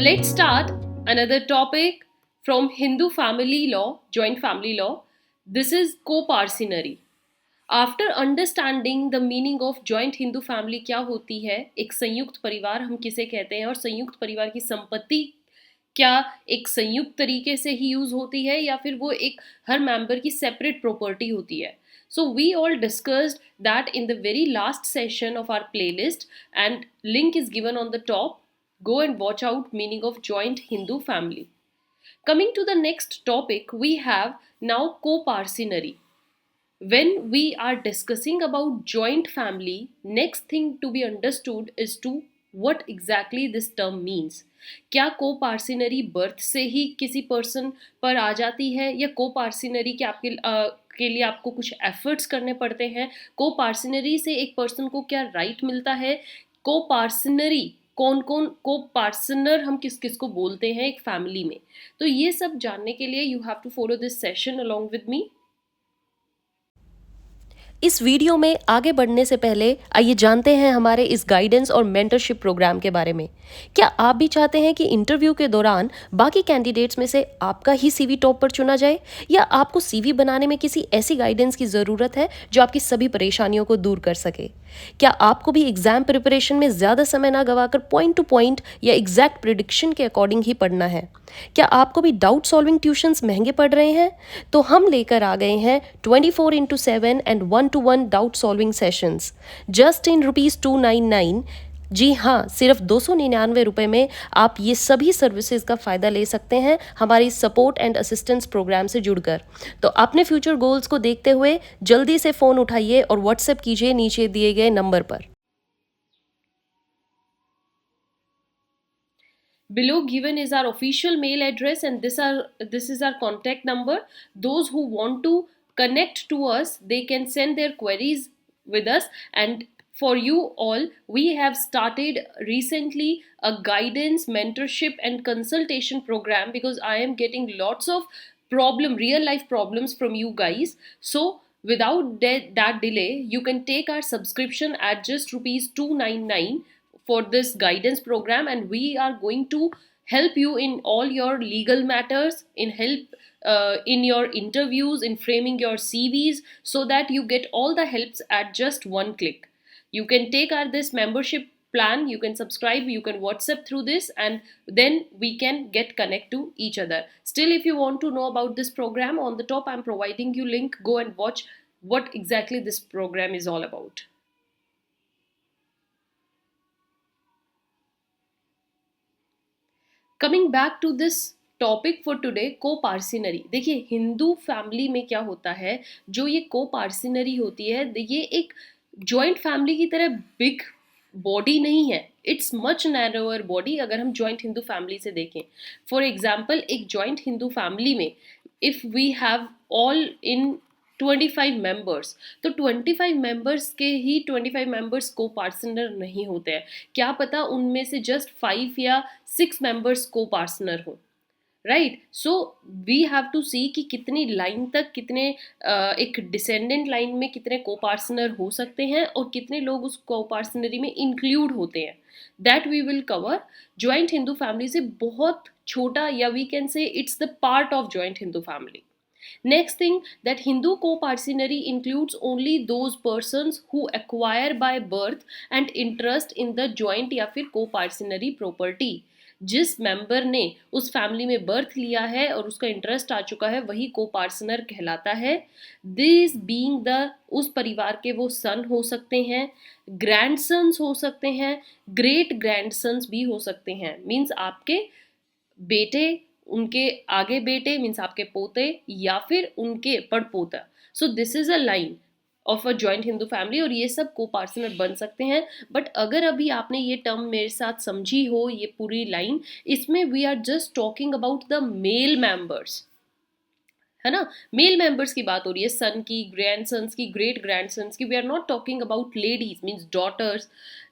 Let's start another topic from Hindu family law, joint family law. This is co-parcenary. After understanding the meaning of joint Hindu family क्या होती है, एक संयुक्त परिवार हम किसे कहते हैं और संयुक्त परिवार की संपत्ति क्या एक संयुक्त तरीके से ही यूज होती है या फिर वो एक हर मेंबर की सेपरेट प्रॉपर्टी होती है. So we all discussed that in the very last session of our playlist and link is given on the top. Go and watch out meaning of joint Hindu family. Coming to the next topic, we have now co-parcenary. When we are discussing about joint family, next thing to be understood is to what exactly this term means. क्या co-parcenary birth से ही किसी person पर आ जाती है या co-parcenary के लिए आपको कुछ एफर्ट्स करने पड़ते हैं? co-parcenary से एक पर्सन को क्या राइट मिलता है? co-parcenary कौन कौन को पार्सनर हम किस किस को बोलते हैं एक फैमिली में? तो ये सब जानने के लिए you have to follow this session along with me. इस वीडियो में आगे बढ़ने से पहले आइए जानते हैं हमारे इस गाइडेंस और मेंटरशिप प्रोग्राम के बारे में. क्या आप भी चाहते हैं कि इंटरव्यू के दौरान बाकी कैंडिडेट्स में से आपका ही सीवी टॉप पर चुना जाए, या आपको सीवी बनाने में किसी ऐसी गाइडेंस की ज़रूरत है जो आपकी सभी परेशानियों को दूर कर सके? क्या आपको भी एग्जाम प्रिपरेशन में ज़्यादा समय ना गवाकर पॉइंट टू पॉइंट या एग्जैक्ट प्रिडिक्शन के अकॉर्डिंग ही पढ़ना है? क्या आपको भी डाउट सॉल्विंग ट्यूशंस महंगे पड़ रहे हैं? तो हम लेकर आ गए हैं 24/7 and 1-to-1 doubt solving sessions just in ₹299. जी हाँ, सिर्फ 299 रुपये में आप ये सभी सर्विसेज का फ़ायदा ले सकते हैं हमारी सपोर्ट एंड असिस्टेंस प्रोग्राम से जुड़कर. तो अपने फ्यूचर गोल्स को देखते हुए जल्दी से फ़ोन उठाइए और व्हाट्सएप कीजिए नीचे दिए गए नंबर पर. Below given is our official mail address and this is our contact number. Those who want to connect to us, they can send their queries with us. And for you all, we have started recently a guidance, mentorship and consultation program because I am getting lots of real life problems from you guys. So without that delay, you can take our subscription at just ₹299 for this guidance program, and we are going to help you in all your legal matters, in your interviews, in framing your CVs, so that you get all the helps at just one click. You can take our this membership plan, you can subscribe, you can WhatsApp through this, and then we can get connect to each other. Still, if you want to know about this program, on the top I'm providing you link. Go and watch what exactly this program is all about. Coming back to this topic for today, coparcenary. देखिए Hindu family में क्या होता है, जो ये को पार्सिनरी होती है ये एक जॉइंट फैमिली की तरह बिग बॉडी नहीं है. इट्स मच नैरोअर बॉडी अगर हम जॉइंट हिंदू फैमिली से देखें. फॉर एग्जाम्पल, एक जॉइंट हिंदू फैमिली में if we have all in 25 members, तो 25 मेंबर्स के ही 25 मेंबर्स को पार्टनर नहीं होते हैं. क्या पता उनमें से जस्ट 5 या 6 मेंबर्स को पार्टनर हो, right. So we have to see कि कितनी लाइन तक कितने एक डिसेंडेंट लाइन में कितने को पार्टनर हो सकते हैं और कितने लोग उस को पार्टनरी में इंक्लूड होते हैं. That we will cover. Joint Hindu family से बहुत छोटा, या we can say it's the part of joint Hindu family. Next thing, that Hindu co-parcenary includes only those persons who acquire by birth and interest in the joint या फिर co-parcenary property. जिस member ने उस family में birth लिया है और उसका इंटरेस्ट आ चुका है वही को पार्टनर कहलाता है. दिस बीइंग द उस परिवार के वो सन हो सकते हैं, ग्रैंडसन्स हो सकते हैं, ग्रेट ग्रैंडसन्स भी हो सकते हैं. मीन्स आपके बेटे, उनके आगे बेटे मीन्स आपके पोते, या फिर उनके पड़पोता. So this is a line of a joint Hindu family और ये सब को पार्टनर बन सकते हैं. बट अगर अभी आपने ये टर्म मेरे साथ समझी हो, ये पूरी लाइन, इसमें we are just talking about the male members, है ना. मेल मेंबर्स की बात हो रही है, सन की, ग्रैंड सन्स की, ग्रेट ग्रैंड सन्स की. We are not talking about ladies means daughters,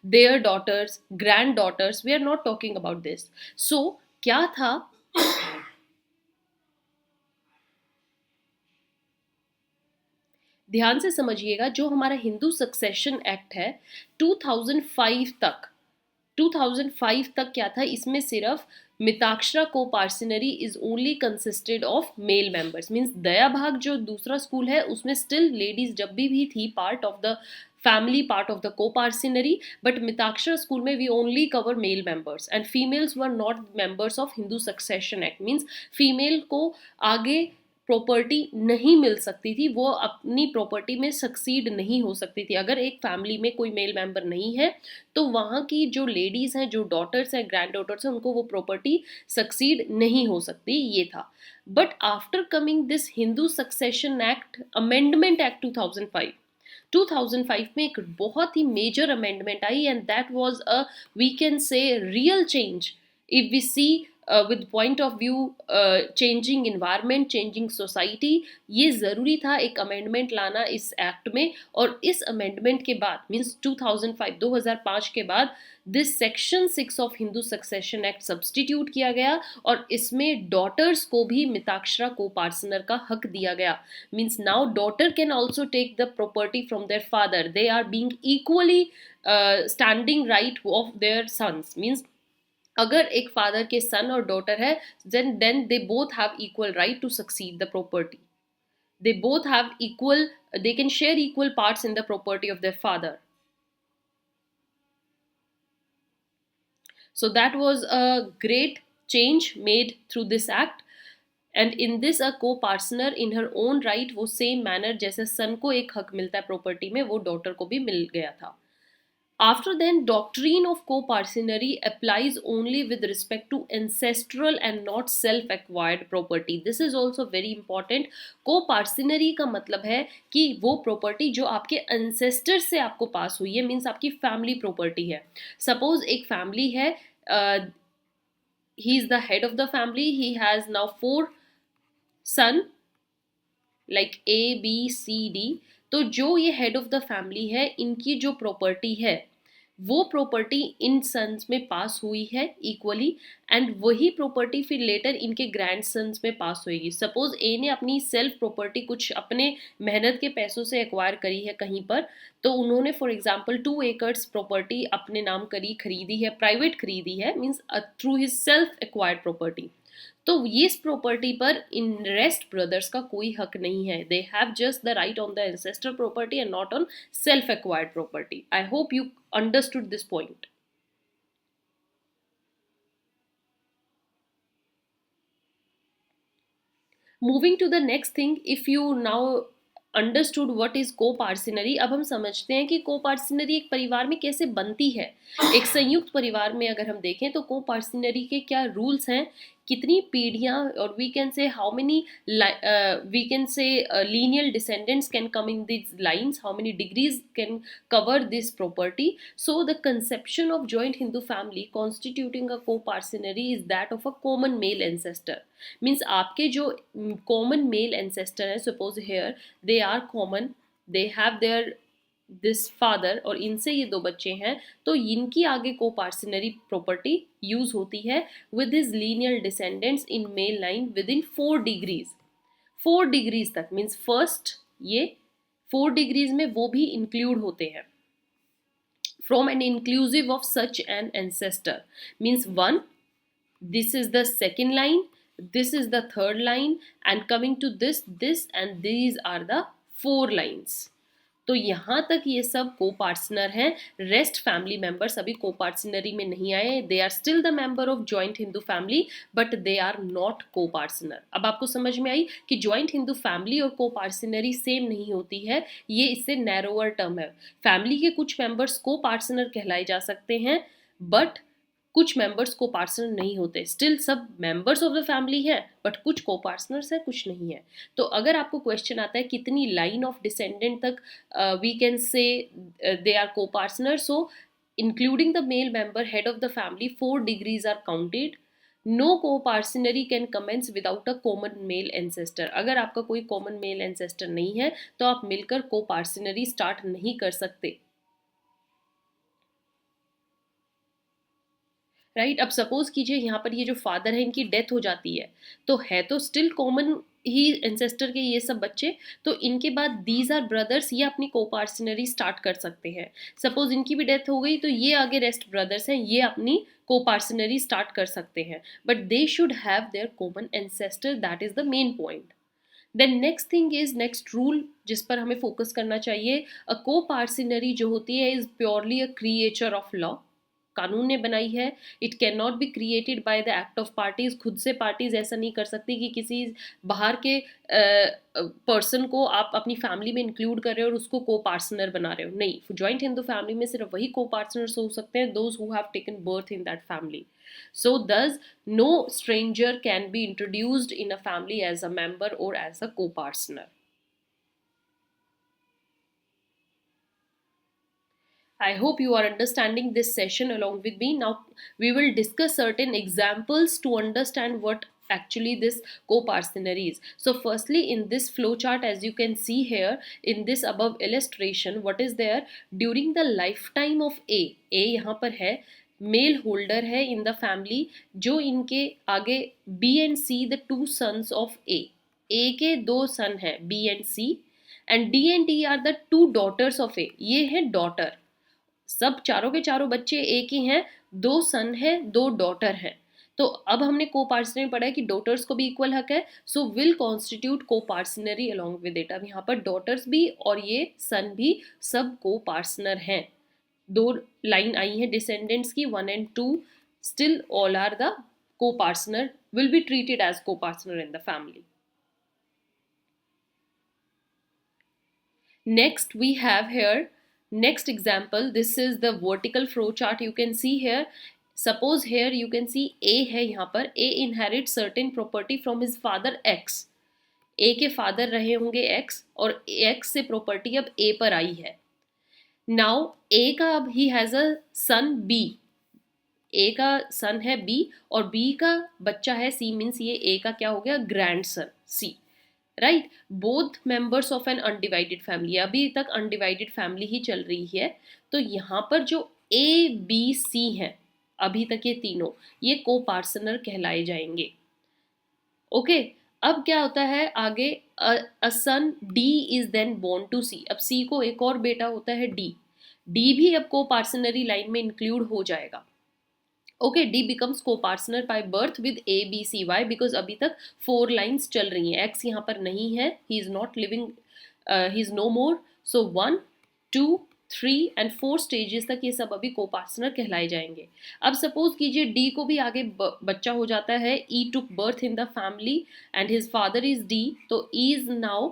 their daughters, granddaughters. We are not talking about this. So क्या था, ध्यान से समझिएगा. जो हमारा हिंदू सक्सेशन एक्ट है 2005 तक, 2005 तक क्या था, इसमें सिर्फ Mitakshara coparcenary is only consisted of male members, means Dayabhaga जो दूसरा स्कूल है उसमें स्टिल लेडीज जब भी थी part of the family, part of the coparcenary, but Mitakshara school में we only cover male members and females were not members of Hindu succession act, means female को आगे प्रॉपर्टी नहीं मिल सकती थी, वो अपनी प्रॉपर्टी में सक्सीड नहीं हो सकती थी। अगर एक फैमिली में कोई मेल मेंबर नहीं है तो वहाँ की जो लेडीज़ हैं, जो डॉटर्स हैं, ग्रैंड डॉटर्स हैं, उनको वो प्रॉपर्टी सक्सीड नहीं हो सकती, ये था। But after coming this Hindu succession act amendment act 2005 में एक बहुत ही मेजर अमेंडमेंट आई and that was a, we can say, real change if we see with point of view changing environment, changing society, ये ज़रूरी था एक अमेंडमेंट लाना इस एक्ट में। और इस अमेंडमेंट के बाद मीन्स 2005 के बाद this section 6 of Hindu succession act substitute किया गया और इसमें डॉटर्स को भी मिताक्षरा को पार्सनर का हक दिया गया। Means now daughter can also take the property from their father, they are being equally standing right of their sons. Means अगर एक फादर के सन और डॉटर है then they both have equal right to succeed the property, they both have equal, they can share equal parts in the property of their father. So that was a great change made through this act and in this a co-partner in her own right वो same manner जैसे सन को एक हक मिलता है property में, वो daughter को भी मिल गया था। After then, doctrine of co-parcenary applies only with respect to ancestral and not self-acquired property. This is also very important. Co-parcenary का मतलब है कि वो प्रॉपर्टी जो आपके ancestor से आपको पास हुई है, मीन्स आपकी फैमिली प्रॉपर्टी है। सपोज एक फैमिली है, he is the head of the family, he has now 4 son like A B C D। तो जो ये हेड ऑफ द फैमिली है, इनकी जो प्रॉपर्टी है वो प्रॉपर्टी इन सन्स में पास हुई है इक्वली एंड वही प्रॉपर्टी फिर लेटर इनके ग्रैंड सन्स में पास होएगी। सपोज ए ने अपनी सेल्फ प्रॉपर्टी कुछ अपने मेहनत के पैसों से एक्वायर करी है कहीं पर, तो उन्होंने फॉर एग्जांपल 2 एकर्स प्रॉपर्टी अपने नाम खरीदी है, प्राइवेट खरीदी है, means through his self acquired property. तो ये इस प्रॉपर्टी पर इन रेस्ट ब्रदर्स का कोई हक नहीं है, they have just the right on the ancestor property and not on self acquired property. I hope you understood this point. Moving to the next thing, if you now understood what is coparcenary, अब हम समझते हैं कि को पार्सिनरी एक परिवार में कैसे बनती है। एक संयुक्त परिवार में अगर हम देखें तो को पार्सिनरी के क्या रूल्स हैं, कितनी पीढ़ियां, और we can say how many, we can say lineal descendants can come in these lines, how many degrees can cover this property. So the conception of joint Hindu family constituting a co-parcenary is that of a common male ancestor. Means आपके जो common male ancestor है, suppose here they are common, they have their this father और इनसे ये 2 बच्चे हैं, तो इनकी आगे को पार्सिनरी प्रॉपर्टी यूज होती है with his lineal descendants in male line within 4 degrees, 4 degrees तक। मीन्स फर्स्ट ये 4 डिग्रीज में वो भी इंक्लूड होते हैं from an inclusive of such an ancestor. Means 1, this is the second line, this is the third line and coming to this and these are the 4 lines। तो यहाँ तक ये सब को पार्टनर हैं, रेस्ट फैमिली मेंबर्स अभी को पार्टनरी में नहीं आए, they are still the member of joint Hindu family but they are not coparcener. अब आपको समझ में आई कि जॉइंट हिंदू फैमिली और को पार्टनरी सेम नहीं होती है, ये इससे नैरोअर टर्म है। फैमिली के कुछ मेंबर्स को पार्टनर कहलाए जा सकते हैं बट कुछ मेंबर्स को पार्टनर नहीं होते, स्टिल सब मेंबर्स ऑफ द फैमिली हैं बट कुछ को पार्टनर्स है, कुछ नहीं है। तो अगर आपको क्वेश्चन आता है कितनी लाइन ऑफ डिसेंडेंट तक we can say they are coparcener, so including the male member head of the family 4 degrees are counted. No coparcenary can commence without a common male ancestor. अगर आपका कोई common male ancestor नहीं है तो आप मिलकर को parcenary start नहीं कर सकते, राइट। अब सपोज कीजिए यहाँ पर ये जो फादर है इनकी डेथ हो जाती है, तो है तो स्टिल कॉमन ही एंसेस्टर के ये सब बच्चे, तो इनके बाद दीज आर ब्रदर्स, ये अपनी कोपार्सिनरी स्टार्ट कर सकते हैं। सपोज इनकी भी डेथ हो गई तो ये आगे रेस्ट ब्रदर्स हैं, ये अपनी कोपार्सिनरी स्टार्ट कर सकते हैं, but they should have their common ancestor, that is the main point. Then next thing is, next rule जिस पर हमें फोकस करना चाहिए, अ कोपार्सिनरी जो होती है is purely a creature of law, कानून ने बनाई है। It can not be created by the act of parties, खुद से पार्टीज ऐसा नहीं कर सकती कि किसी बाहर के पर्सन को आप अपनी फैमिली में इंक्लूड कर रहे हो और उसको को पार्टनर बना रहे हो, नहीं। जॉइंट हिंदू फैमिली में सिर्फ वही को पार्टनर्स हो सकते हैं, those who have taken birth in that family. So thus no stranger can be introduced in a family as a member or as a co-partner. I hope you are understanding this session along with me. Now we will discuss certain examples to understand what actually this co-parcenary is. So firstly, in this flow chart, as you can see here in this above illustration, what is there? During the lifetime of A यहाँ पर है, mail holder है इन the family, जो इनके आगे B and C, the two sons of A के दो सन हैं B and C, and D and D are the two daughters of A, ये है डॉटर। सब चारों के चारों बच्चे एक ही हैं, दो सन है, दो डॉटर हैं। तो अब हमने को पार्सनरी पढ़ा है कि डॉटर्स को भी इक्वल हक है, सो विल कॉन्स्टिट्यूट को पार्सनरी अलोंग विद इट। अब यहाँ पर डॉटर्स भी और ये सन भी सब को पार्सनर हैं। दो लाइन आई है डिसेंडेंट्स की, 1 and 2, still all are the coparcener, will be treated as coparcener in the family. Next we have here, next example, this is the vertical flow chart you can see here. Suppose here you can see A है, यहाँ पर A inherits certain property from his father X. A के father रहे होंगे X और X से property अब A पर आई है। Now A का अब he has a son B, A का son है B और B का बच्चा है C, मीन्स ये A का क्या हो गया, grandson C, right. Both members of an undivided family, अभी तक अनडिवाइडेड फैमिली ही चल रही है, तो यहाँ पर जो ए बी सी हैं अभी तक ये तीनों, ये को पार्सनर कहलाए जाएंगे। ओके अब क्या होता है आगे, a son D is then born to C, अब सी को एक और बेटा होता है डी, डी भी अब को पार्सनरी लाइन में इंक्लूड हो जाएगा। Okay D becomes coparcener by birth with A B C, why because अभी तक 4 लाइन्स चल रही हैं, एक्स यहाँ पर नहीं है, he is not living, he is no more, so 1 2 3 and 4 stages तक ये सब अभी को पार्सनर कहलाए जाएंगे। अब सपोज कीजिए डी को भी आगे बच्चा हो जाता है, he took birth in the family and his father is D, तो he is now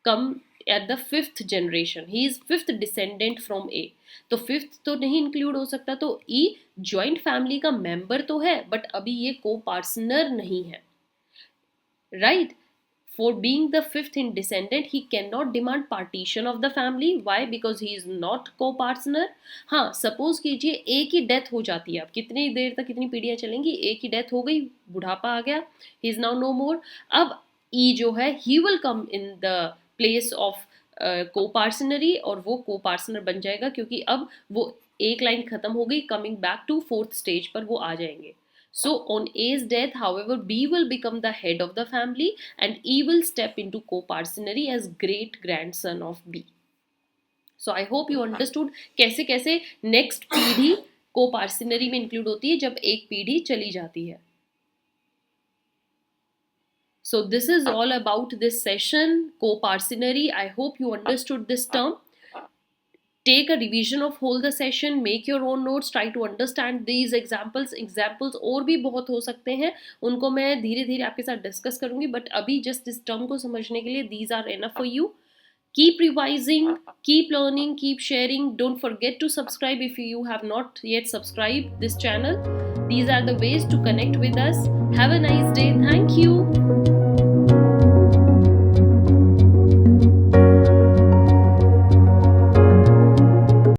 come at the 5th generation, he is 5th descendant from A, तो 5th तो नहीं इंक्लूड हो सकता, तो ई जॉइंट फैमिली का मेंबर तो है बट अभी ये को पार्सनर नहीं है, right. For being the 5th in descendant, he cannot demand partition of the family. Why? Because he is not co-partner. हाँ सपोज कीजिए ए की डेथ हो जाती है, अब कितनी देर तक कितनी पीढ़ियाँ चलेंगी, ए की डेथ हो गई, बुढ़ापा आ गया, he is now no more, अब ई जो है he will come in the place of को पार्सनरी और वो को पार्सनर बन जाएगा, क्योंकि अब वो एक लाइन खत्म हो गई, coming back to 4th stage पर वो आ जाएंगे। So on A's death, however, B will become the head of the family and E will step into co-parcenary as great grandson of B. So I hope you understood कैसे कैसे next पीढ़ी co-parcenary में include होती है जब एक पीढ़ी चली जाती है। So this is all about this session, co-parcenary. I hope you understood this term. Take a revision of whole the session, make your own notes, try to understand these examples और भी बहुत हो सकते हैं, उनको मैं धीरे धीरे आपके साथ डिस्कस करूंगी, बट अभी जस्ट इस टर्म को समझने के लिए these are enough for you. Keep revising, keep learning, keep sharing. Don't forget to subscribe if you have not yet subscribed this channel. These are the ways to connect with us. Have a nice day. Thank you.